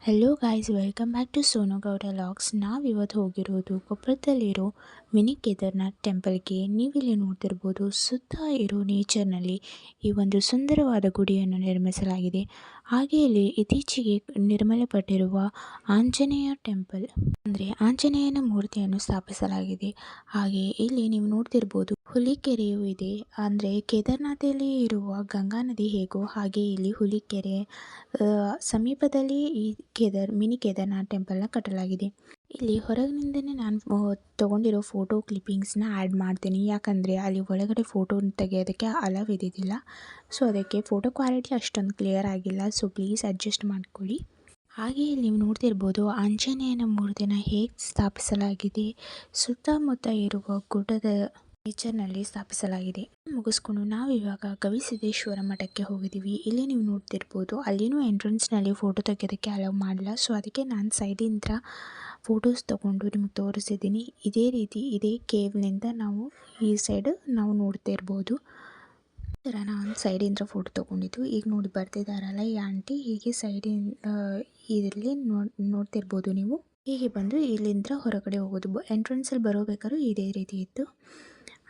Hello guys, welcome back to Sonu Gowda logs. ನಾವಿವತ್ತು ಹೋಗಿರೋದು ಕೊಪ್ಪಳದಲ್ಲಿರೋ mini Kedarnath ಟೆಂಪಲ್ಗೆ. ನೀವಿಲ್ಲಿ ನೋಡ್ತಿರ್ಬೋದು, ಸುತ್ತ ಇರೋ ನೇಚರ್ನಲ್ಲಿ ಈ ಒಂದು ಸುಂದರವಾದ ಗುಡಿಯನ್ನು ನಿರ್ಮಿಸಲಾಗಿದೆ. ಹಾಗೆ ಇಲ್ಲಿ ಇತ್ತೀಚೆಗೆ ನಿರ್ಮಲಪಟ್ಟಿರುವ ಆಂಜನೇಯ ಟೆಂಪಲ್ ಅಂದರೆ ಆಂಜನೇಯನ ಮೂರ್ತಿಯನ್ನು ಸ್ಥಾಪಿಸಲಾಗಿದೆ. ಹಾಗೆ ಇಲ್ಲಿ ನೀವು ನೋಡ್ತಿರ್ಬೋದು, ಹುಲಿಕೆರೆಯೂ ಇದೆ. ಅಂದರೆ ಕೇದಾರ್ನಾಥಲ್ಲಿ ಇರುವ ಗಂಗಾ ನದಿ ಹೇಗೋ ಹಾಗೆ ಇಲ್ಲಿ ಹುಲಿಕೆರೆ ಸಮೀಪದಲ್ಲಿ ಈ ಮಿನಿ ಕೇದಾರ್ನಾಥ್ ಟೆಂಪಲ್ನ ಕಟ್ಟಲಾಗಿದೆ. ಇಲ್ಲಿ ಹೊರಗಿನಿಂದನೇ ನಾನು ತೊಗೊಂಡಿರೋ ಫೋಟೋ ಕ್ಲಿಪ್ಪಿಂಗ್ಸ್ನ ಆ್ಯಡ್ ಮಾಡ್ತೀನಿ, ಯಾಕಂದರೆ ಅಲ್ಲಿ ಒಳಗಡೆ ಫೋಟೋ ತೆಗೆಯೋದಕ್ಕೆ ಅಲವ್ ಇದ್ದಿದ್ದಿಲ್ಲ. ಸೊ ಅದಕ್ಕೆ ಫೋಟೋ ಕ್ವಾಲಿಟಿ ಅಷ್ಟೊಂದು ಕ್ಲಿಯರ್ ಆಗಿಲ್ಲ. ಸೊ ಪ್ಲೀಸ್ ಅಡ್ಜಸ್ಟ್ ಮಾಡ್ಕೊಳ್ಳಿ. ಹಾಗೆ ಇಲ್ಲಿ ನೀವು ನೋಡ್ತಿರ್ಬೋದು, ಆಂಜನೇಯನ ಮೂರ್ತಿನ ಹೇಗೆ ಸ್ಥಾಪಿಸಲಾಗಿದೆ, ಸುತ್ತಮುತ್ತ ಇರುವ ಗುಡ್ಡದ ನೇಚರ್ನಲ್ಲಿ ಸ್ಥಾಪಿಸಲಾಗಿದೆ. ಮುಗಿಸ್ಕೊಂಡು ನಾವು ಇವಾಗ ಗವಿಸಿದ್ದೇಶ್ವರ ಮಠಕ್ಕೆ ಹೋಗಿದ್ದೀವಿ. ಇಲ್ಲಿ ನೀವು ನೋಡ್ತಿರ್ಬೋದು, ಅಲ್ಲಿನೂ ಎಂಟ್ರೆನ್ಸ್ನಲ್ಲಿ ಫೋಟೋ ತೆಗೆಯೋದಕ್ಕೆ ಅಲೌ ಮಾಡಿಲ್ಲ. ಸೊ ಅದಕ್ಕೆ ನಾನು ಸೈಡಿಂದ ಫೋಟೋಸ್ ತೊಗೊಂಡು ನಿಮಗೆ ತೋರಿಸಿದ್ದೀನಿ. ಇದೇ ರೀತಿ ಇದೇ ಕೇವ್ನಿಂದ ನಾವು ಈ ಸೈಡ್ ನಾವು ನೋಡ್ತಿರ್ಬೋದು. ಈ ಥರ ನಾನು ಸೈಡಿಂದ ಫೋಟೋ ತೊಗೊಂಡಿದ್ದು. ಈಗ ನೋಡಿ ಬರ್ತಿದ್ದಾರಲ್ಲ ಈ ಆಂಟಿ, ಹೀಗೆ ಸೈಡಿಂದ ಇದರಲ್ಲಿ ನೋಡ್ತಿರ್ಬೋದು ನೀವು. ಹೀಗೆ ಬಂದು ಇಲ್ಲಿಂದ ಹೊರಗಡೆ ಹೋಗೋದು. ಎಂಟ್ರೆನ್ಸಲ್ಲಿ ಬರೋಬೇಕಾದ್ರೂ ಇದೇ ರೀತಿ ಇತ್ತು.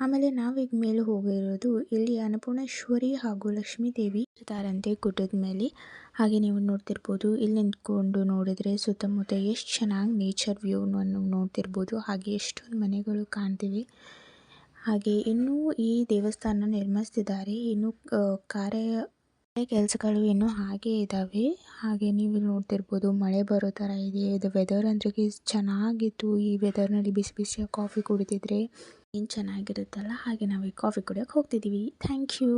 ಆಮೇಲೆ ನಾವೀಗ ಮೇಲೆ ಹೋಗಿರೋದು ಇಲ್ಲಿ ಅನ್ನಪೂರ್ಣೇಶ್ವರಿ ಹಾಗೂ ಲಕ್ಷ್ಮೀ ದೇವಿ ಇದ್ದಾರಂತೆ ಗುಡ್ಡದ ಮೇಲೆ. ಹಾಗೆ ನೀವು ನೋಡ್ತಿರ್ಬೋದು, ಇಲ್ಲಿ ನಿಂತ್ಕೊಂಡು ನೋಡಿದರೆ ಸುತ್ತಮುತ್ತ ಎಷ್ಟು ಚೆನ್ನಾಗಿ ನೇಚರ್ ವ್ಯೂವನ್ನು ನೋಡ್ತಿರ್ಬೋದು. ಹಾಗೆ ಎಷ್ಟೊಂದು ಮನೆಗಳು ಕಾಣ್ತಿವೆ. ಹಾಗೆ ಇನ್ನೂ ಈ ದೇವಸ್ಥಾನ ನಿರ್ಮಿಸ್ತಿದ್ದಾರೆ. ಇನ್ನೂ ಕೆಲಸಗಳು ಇನ್ನೂ ಹಾಗೆ ಇದ್ದಾವೆ. ಹಾಗೆ ನೀವು ನೋಡ್ತಿರ್ಬೋದು, ಮಳೆ ಬರೋ ಥರ ಇದೆ. ಇದು ವೆದರ್ ಅಂದ್ರೆ ಚೆನ್ನಾಗಿತ್ತು. ಈ ವೆದರ್ನಲ್ಲಿ ಬಿಸಿ ಬಿಸಿಯಾಗಿ ಕಾಫಿ ಕುಡಿತಿದ್ರೆ ಏನು ಚೆನ್ನಾಗಿರುತ್ತಲ್ಲ. ಹಾಗೆ ನಾವು ಈ ಕಾಫಿ ಕುಡಿಯೋಕೆ ಹೋಗ್ತಿದ್ದೀವಿ. Thank you.